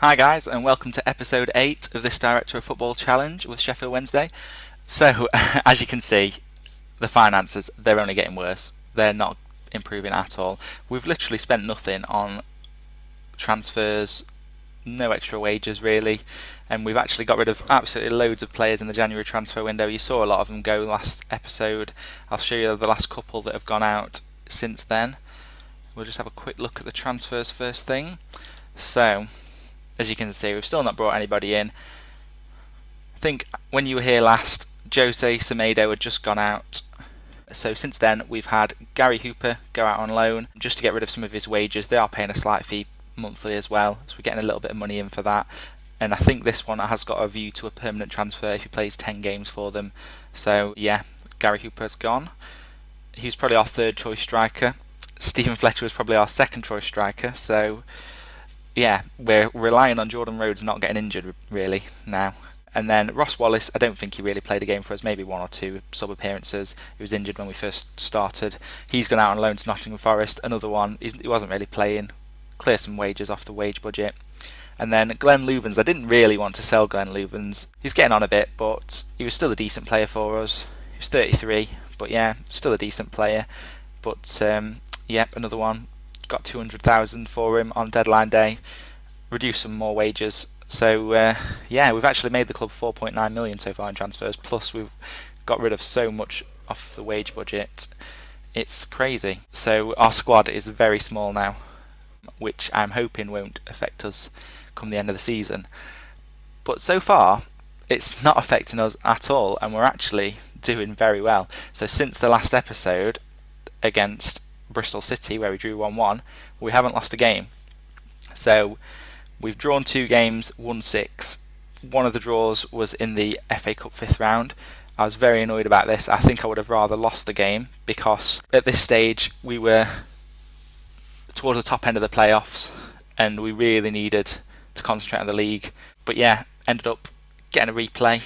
Hi guys, and welcome to episode 8 of this Director of Football Challenge with Sheffield Wednesday. So, as you can see, the finances, they're only getting worse. They're not improving at all. We've literally spent nothing on transfers, no extra wages really, and we've actually got rid of absolutely loads of players in the January transfer window. You saw a lot of them go last episode. I'll show you the last couple that have gone out since then. We'll just have a quick look at the transfers first thing. So, as you can see, we've still not brought anybody in. I think when you were here last, Jose Semedo had just gone out. So since then, we've had Gary Hooper go out on loan just to get rid of some of his wages. They are paying a slight fee monthly as well, so we're getting a little bit of money in for that. And I think this one has got a view to a permanent transfer if he plays 10 games for them. So yeah, Gary Hooper's gone. He was probably our third choice striker. Stephen Fletcher was probably our second choice striker. So yeah, we're relying on Jordan Rhodes not getting injured really now. And then Ross Wallace, I don't think he really played a game for us, maybe one or two sub appearances. He was injured when we first started. He's gone out on loan to Nottingham Forest. Another one, he wasn't really playing. Clear some wages off the wage budget. And then Glenn Louvens, I didn't really want to sell Glenn Louvens. He's getting on a bit, but he was still a decent player for us. He was 33, but yeah, still a decent player. But yep, another one. Got 200,000 for him on deadline day, reduced some more wages. So yeah, we've actually made the club 4.9 million so far in transfers. Plus we've got rid of so much off the wage budget. It's crazy. So our squad is very small now, which I'm hoping won't affect us come the end of the season. But so far, it's not affecting us at all, and we're actually doing very well. So since the last episode against Bristol City, where we drew 1-1, we haven't lost a game. So we've drawn 2 games, won 6. One of the draws was in the FA Cup 5th round. I was very annoyed about this. I think I would have rather lost the game, because at this stage we were towards the top end of the playoffs and we really needed to concentrate on the league. But yeah, ended up getting a replay.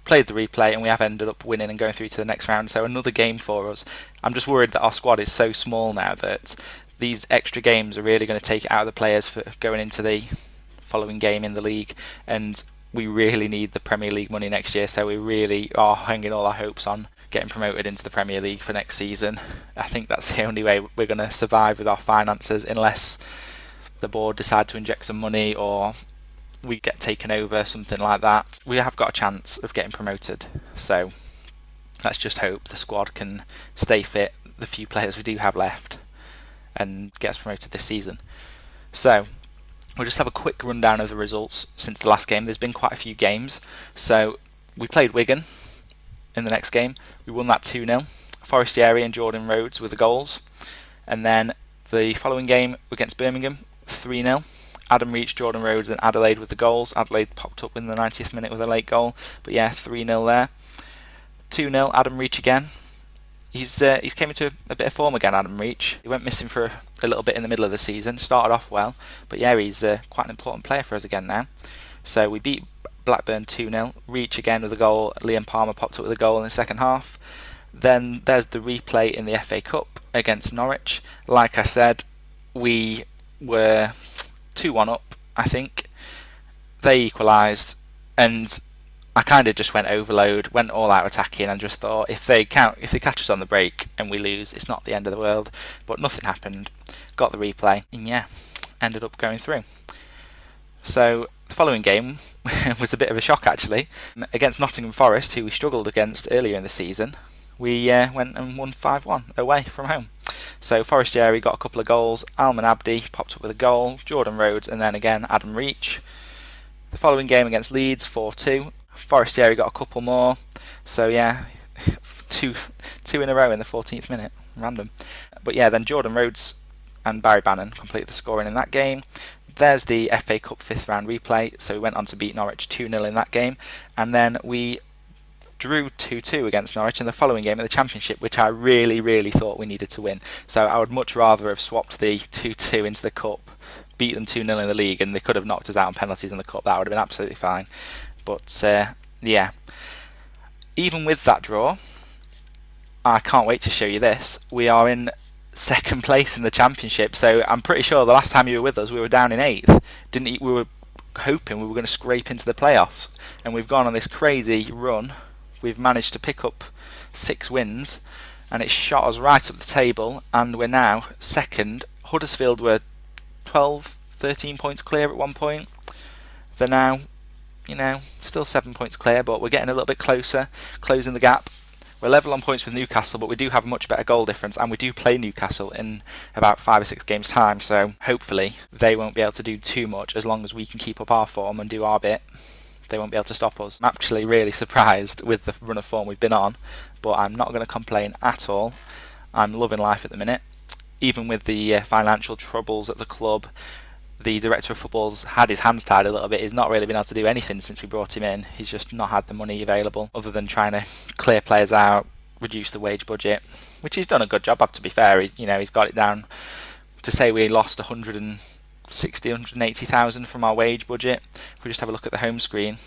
Played the replay and we have ended up winning and going through to the next round, so another game for us. I'm just worried that our squad is so small now that these extra games are really going to take it out of the players for going into the following game in the league, and we really need the Premier League money next year, so we really are hanging all our hopes on getting promoted into the Premier League for next season. I think that's the only way we're going to survive with our finances, unless the board decide to inject some money or we get taken over, something like that. We have got a chance of getting promoted, so let's just hope the squad can stay fit, the few players we do have left, and get us promoted this season. So we'll just have a quick rundown of the results since the last game. There's been quite a few games. So we played Wigan in the next game. We won that 2-0. Forestieri and Jordan Rhodes were the goals. And then the following game against Birmingham, 3-0. Adam Reach, Jordan Rhodes and Adelaide with the goals. Adelaide popped up in the 90th minute with a late goal. But yeah, 3-0 there. 2-0, Adam Reach again. He's came into a bit of form again, Adam Reach. He went missing for a little bit in the middle of the season. Started off well, but yeah, he's quite an important player for us again now. So we beat Blackburn 2-0. Reach again with a goal. Liam Palmer popped up with a goal in the second half. Then there's the replay in the FA Cup against Norwich. Like I said, we were 2-1 up, I think. They equalised, and I kind of just went overload, went all out attacking, and just thought if they catch us on the break and we lose, it's not the end of the world. But nothing happened. Got the replay, and yeah, ended up going through. So the following game was a bit of a shock actually. Against Nottingham Forest, who we struggled against earlier in the season, we went and won 5-1 away from home. So Forestieri got a couple of goals. Alman Abdi popped up with a goal. Jordan Rhodes, and then again Adam Reach. The following game against Leeds, 4-2. Forestieri got a couple more. So yeah, two in a row in the 14th minute. Random. But yeah, then Jordan Rhodes and Barry Bannon completed the scoring in that game. There's the FA Cup 5th round replay. So we went on to beat Norwich 2-0 in that game. And then we drew 2-2 against Norwich in the following game in the Championship, which I really thought we needed to win. So I would much rather have swapped the 2-2 into the Cup, beat them 2-0 in the league, and they could have knocked us out on penalties in the Cup. That would have been absolutely fine. But yeah, even with that draw, I can't wait to show you this. We are in second place in the championship. So I'm pretty sure the last time you were with us, we were down in 8th. We were hoping we were going to scrape into the playoffs, and we've gone on this crazy run. We've managed to pick up 6 wins, and it's shot us right up the table, and we're now second. Huddersfield were 12, 13 points clear at one point. They're now, still 7 points clear, but we're getting a little bit closer, closing the gap. We're level on points with Newcastle, but we do have a much better goal difference, and we do play Newcastle in about 5 or 6 games' time, so hopefully they won't be able to do too much as long as we can keep up our form and do our bit. They won't be able to stop us. I'm actually really surprised with the run of form we've been on, but I'm not going to complain at all. I'm loving life at the minute. Even with the financial troubles at the club, the director of football's had his hands tied a little bit. He's not really been able to do anything since we brought him in. He's just not had the money available other than trying to clear players out, reduce the wage budget, which he's done a good job of, to be fair. He's got it down. To say we lost 180,000 from our wage budget, if we just have a look at the home screen,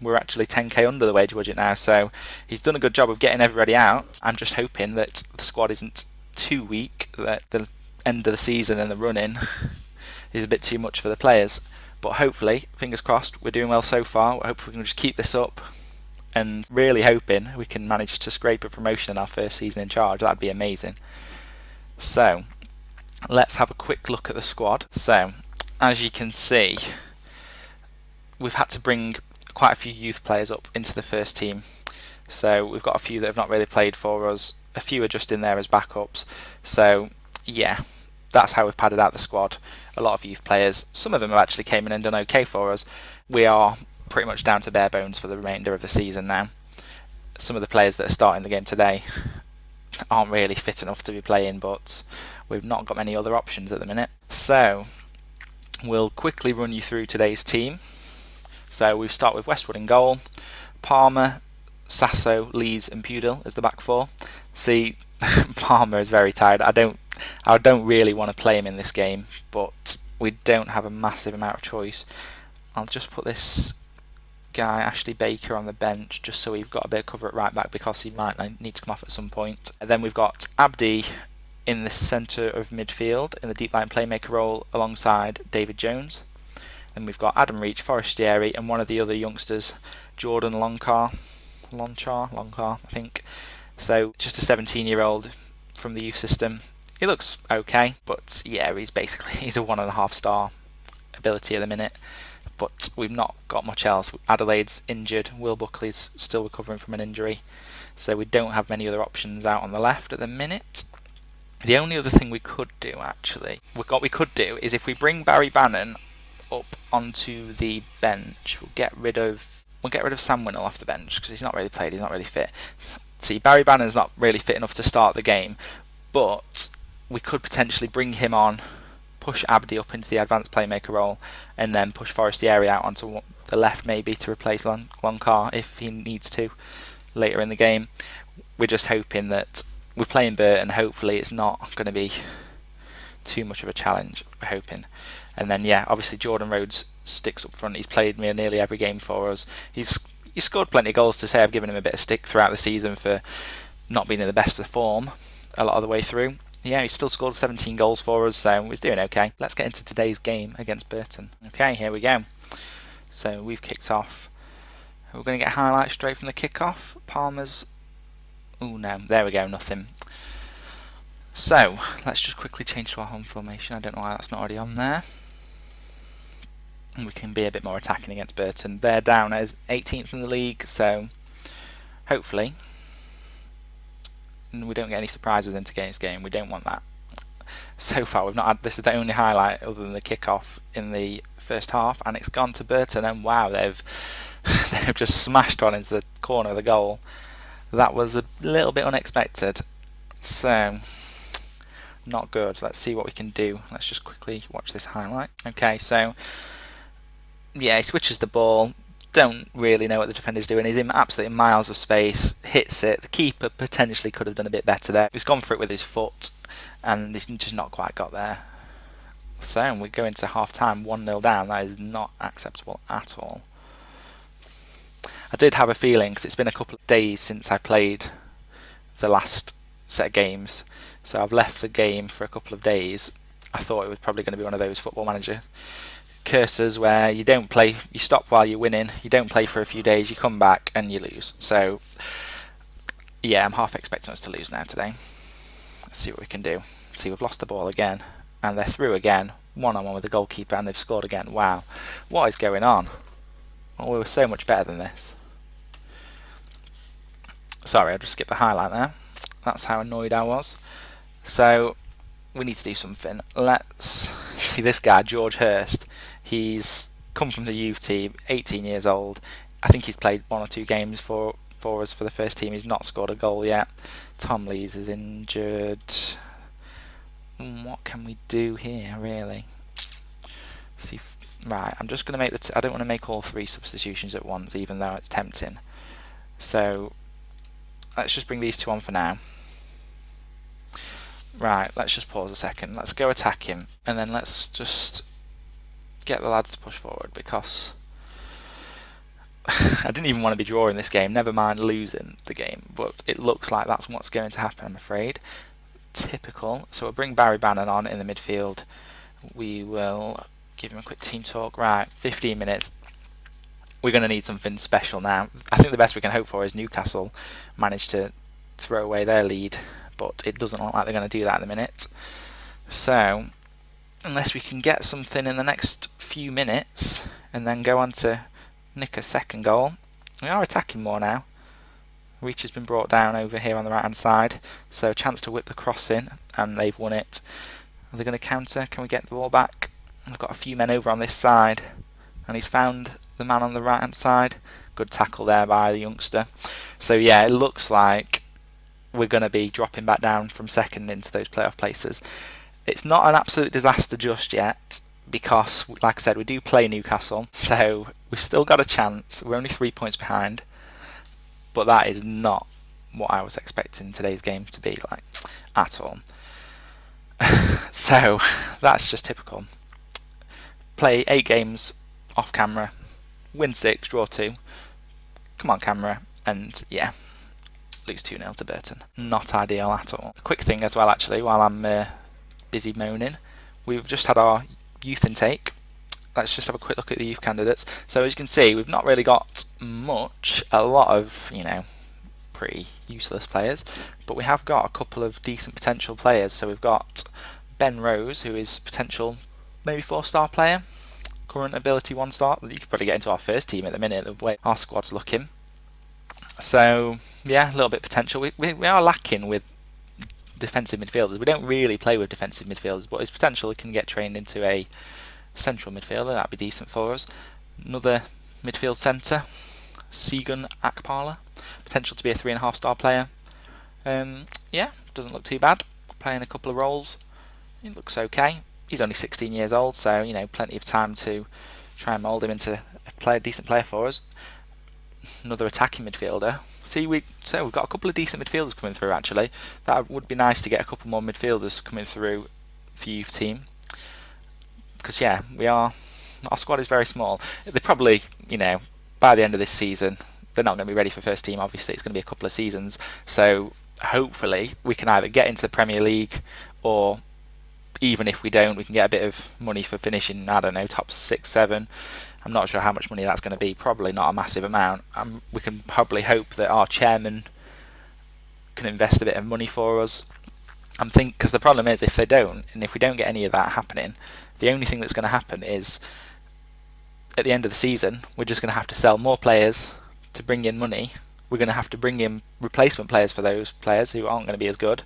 we're actually 10k under the wage budget now, so he's done a good job of getting everybody out. I'm just hoping that the squad isn't too weak, that the end of the season and the run-in is a bit too much for the players. But hopefully, fingers crossed, we're doing well so far. I hope we can just keep this up, and really hoping we can manage to scrape a promotion in our first season in charge. That'd be amazing. So let's have a quick look at the squad. So as you can see, we've had to bring quite a few youth players up into the first team. So we've got a few that have not really played for us. A few are just in there as backups. So yeah, that's how we've padded out the squad. A lot of youth players. Some of them have actually came in and done okay for us. We are pretty much down to bare bones for the remainder of the season now. Some of the players that are starting the game today aren't really fit enough to be playing, but we've not got many other options at the minute. So we'll quickly run you through today's team. So we start with Westwood in goal, Palmer, Sasso, Lees and Pudil as the back four. See, Palmer is very tired. I don't really want to play him in this game, but we don't have a massive amount of choice. I'll just put this guy, Ashley Baker, on the bench just so we've got a bit of cover at right back because he might need to come off at some point. And then we've got Abdi in the centre of midfield in the deep line playmaker role alongside David Jones. Then we've got Adam Reach, Forestieri, and one of the other youngsters, Jordan Loncar, I think. So just a 17-year-old from the youth system. He looks okay, but yeah, he's a 1.5 star ability at the minute. But we've not got much else. Adelaide's injured. Will Buckley's still recovering from an injury. So we don't have many other options out on the left at the minute. The only other thing we could do, actually, is if we bring Barry Bannon up onto the bench, we'll get rid of Sam Winnell off the bench because he's not really played, he's not really fit. See, Barry Bannon's not really fit enough to start the game, but we could potentially bring him on, push Abdi up into the advanced playmaker role, and then push Forestieri out onto the left maybe to replace Loncar if he needs to later in the game. We're just hoping that we're playing Burton, hopefully it's not going to be too much of a challenge, we're hoping. And then yeah, obviously Jordan Rhodes sticks up front. He's played nearly every game for us. He's scored plenty of goals. To say I've given him a bit of stick throughout the season for not being in the best of form a lot of the way through. Yeah, he's still scored 17 goals for us, so he's doing okay. Let's get into today's game against Burton. Okay, here we go. So we've kicked off. We're going to get highlights straight from the kick-off. Palmer's... Oh no, there we go, nothing. So, let's just quickly change to our home formation. I don't know why that's not already on there. We can be a bit more attacking against Burton. They're down as 18th in the league, so hopefully we don't get any surprises into today's game. We don't want that. So far, we've not had. This is the only highlight other than the kick-off in the first half, and it's gone to Burton. And wow, they've just smashed one into the corner of the goal. That was a little bit unexpected. So not good. Let's see what we can do. Let's just quickly watch this highlight. Okay, so yeah, he switches the ball. Don't really know what the defender's doing. He's in absolutely miles of space. Hits it. The keeper potentially could have done a bit better there. He's gone for it with his foot, and he's just not quite got there. So we go into half time 1-0 down. That is not acceptable at all. I did have a feeling, because it's been a couple of days since I played the last set of games, So I've left the game for a couple of days. I thought it was probably going to be one of those Football Manager curses where you don't play, you stop while you're winning, you don't play for a few days, you come back and you lose. So yeah, I'm half expecting us to lose now today. Let's see what we can do. See, we've lost the ball again, and they're through again, one-on-one with the goalkeeper, and they've scored again. Wow, what is going on? Well, we were so much better than this. Sorry, I just skipped the highlight there. That's how annoyed I was. So we need to do something. Let's see this guy, George Hurst. He's come from the youth team, 18 years old. I think he's played 1 or 2 games for us for the first team. He's not scored a goal yet. Tom Lees is injured. What can we do here, really? See, right, I'm just going to make I don't want to make all 3 substitutions at once, even though it's tempting. So let's just bring these 2 on for now. Right, let's just pause a second. Let's go attack him, and then let's just get the lads to push forward, because I didn't even want to be drawing this game, never mind losing the game, but it looks like that's what's going to happen, I'm afraid. Typical. So we'll bring Barry Bannon on in the midfield. We will give him a quick team talk. Right, 15 minutes. We're going to need something special now. I think the best we can hope for is Newcastle manage to throw away their lead, but it doesn't look like they're going to do that at the minute. So unless we can get something in the next few minutes and then go on to nick a second goal. We are attacking more now. Reach has been brought down over here on the right hand side, so a chance to whip the cross in, and they've won it. Are they going to counter? Can we get the ball back? I've got a few men over on this side, and he's found the man on the right hand side. Good tackle there by the youngster. So yeah, it looks like we're going to be dropping back down from second into those playoff places. It's not an absolute disaster just yet, because, like I said, we do play Newcastle, so we've still got a chance. We're only 3 points behind, but that is not what I was expecting today's game to be like at all. So that's just typical. Play 8 games off camera, win 6, draw 2. Come on, camera, and yeah, lose 2-0 to Burton. Not ideal at all. A quick thing as well, actually, while I'm busy moaning, we've just had our youth intake. Let's just have a quick look at the youth candidates. So as you can see, we've not really got much, a lot of, pretty useless players, but we have got a couple of decent potential players. So we've got Ben Rose, who is potential maybe 4-star player, current ability 1-star. You could probably get into our first team at the minute, the way our squad's looking. So yeah, a little bit potential. We are lacking with defensive midfielders. We don't really play with defensive midfielders, but his potential can get trained into a central midfielder. That'd be decent for us. Another midfield centre, Segun Akpala, potential to be a 3.5-star player. Yeah, doesn't look too bad. Playing a couple of roles, he looks okay. He's only 16 years old, so plenty of time to try and mould him into a decent player for us. Another attacking midfielder. We've got a couple of decent midfielders coming through, actually. That would be nice to get a couple more midfielders coming through for youth team, because yeah, our squad is very small. They probably, by the end of this season, they're not going to be ready for first team. Obviously, it's going to be a couple of seasons, so hopefully we can either get into the Premier League, or even if we don't, we can get a bit of money for finishing, I don't know, top 6, 7. I'm not sure how much money that's going to be, probably not a massive amount. We can probably hope that our chairman can invest a bit of money for us. Because the problem is, if they don't, and if we don't get any of that happening, the only thing that's going to happen is, at the end of the season, we're just going to have to sell more players to bring in money. We're going to have to bring in replacement players for those players who aren't going to be as good,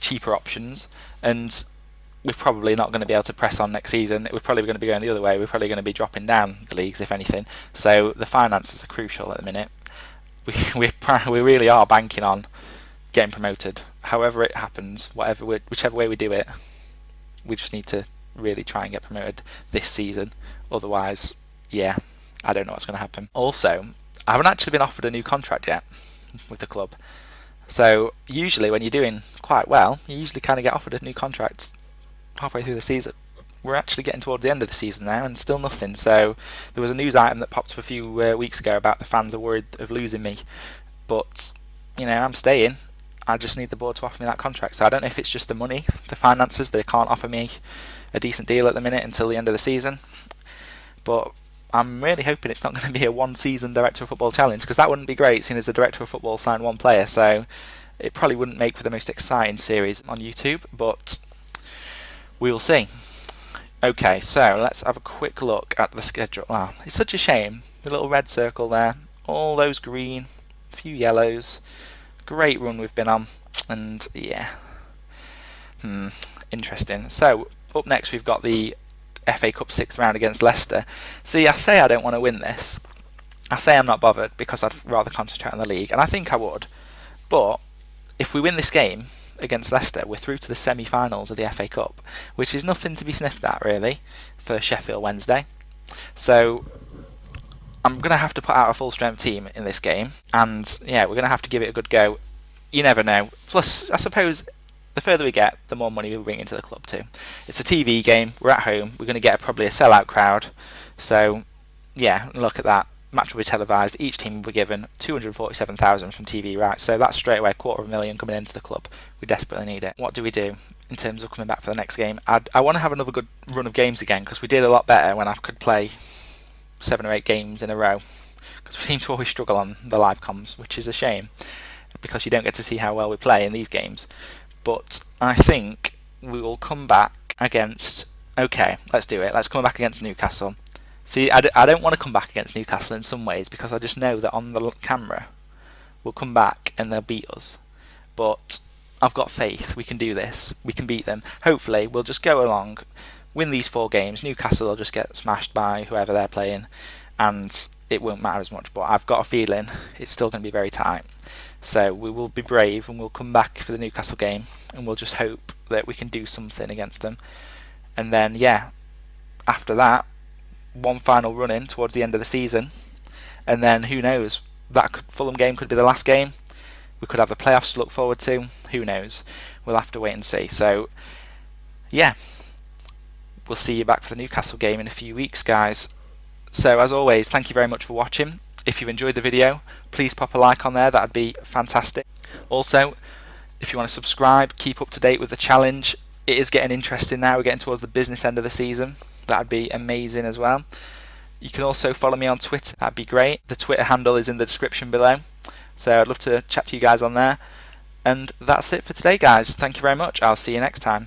cheaper options, and we're probably not going to be able to press on next season. We're probably going to be going the other way. We're probably going to be dropping down the leagues, if anything. So the finances are crucial at the minute. We really are banking on getting promoted. However it happens, whichever way we do it, we just need to really try and get promoted this season. Otherwise, yeah, I don't know what's going to happen. Also, I haven't actually been offered a new contract yet with the club. So usually when you're doing quite well, you usually kind of get offered a new contract halfway through the season. We're actually getting towards the end of the season now, and still nothing. So there was a news item that popped up a few weeks ago about the fans are worried of losing me, but I'm staying. I just need the board to offer me that contract. So I don't know if it's just the money, the finances, they can't offer me a decent deal at the minute until the end of the season. But I'm really hoping it's not going to be a one-season Director of Football challenge, because that wouldn't be great, seeing as the Director of Football signed one player. So it probably wouldn't make for the most exciting series on YouTube, but we will see. Okay, so let's have a quick look at the schedule. Wow, it's such a shame. The little red circle there, all those green, a few yellows. Great run we've been on, and yeah, interesting. So up next we've got the FA Cup 6th round against Leicester. See, I say I don't want to win this. I say I'm not bothered because I'd rather concentrate on the league, and I think I would. But if we win this game against Leicester, we're through to the semi-finals of the FA Cup, which is nothing to be sniffed at, really, for Sheffield Wednesday. So I'm going to have to put out a full-strength team in this game, and yeah, we're going to have to give it a good go. You never know. Plus, I suppose the further we get, the more money we bring into the club too. It's a TV game, we're at home, we're going to get probably a sellout crowd. So yeah, look at that. Match will be televised, each team will be given 247,000 from TV rights, so that's straight away $250,000 coming into the club. We desperately need it. What do we do in terms of coming back for the next game? I want to have another good run of games again, because we did a lot better when I could play 7 or 8 games in a row, because we seem to always struggle on the live comms, which is a shame, because you don't get to see how well we play in these games. But I think we will come back against... Okay, let's do it. Let's come back against Newcastle. See, I don't want to come back against Newcastle in some ways, because I just know that on the camera we'll come back and they'll beat us. But I've got faith. We can do this. We can beat them. Hopefully, we'll just go along, win these 4 games. Newcastle will just get smashed by whoever they're playing, and it won't matter as much. But I've got a feeling it's still going to be very tight. So we will be brave, and we'll come back for the Newcastle game, and we'll just hope that we can do something against them. And then, yeah, after that, one final run in towards the end of the season, and then who knows, Fulham game could be the last game. We could have the playoffs to look forward to. Who knows? We'll have to wait and see. So, yeah, we'll see you back for the Newcastle game in a few weeks, guys. So, as always, thank you very much for watching. If you've enjoyed the video, please pop a like on there, that'd be fantastic. Also, if you want to subscribe, keep up to date with the challenge. It is getting interesting now, we're getting towards the business end of the season. That'd be amazing as well. You can also follow me on Twitter, that'd be great. The Twitter handle is in the description below. So I'd love to chat to you guys on there. And that's it for today, guys. Thank you very much. I'll see you next time.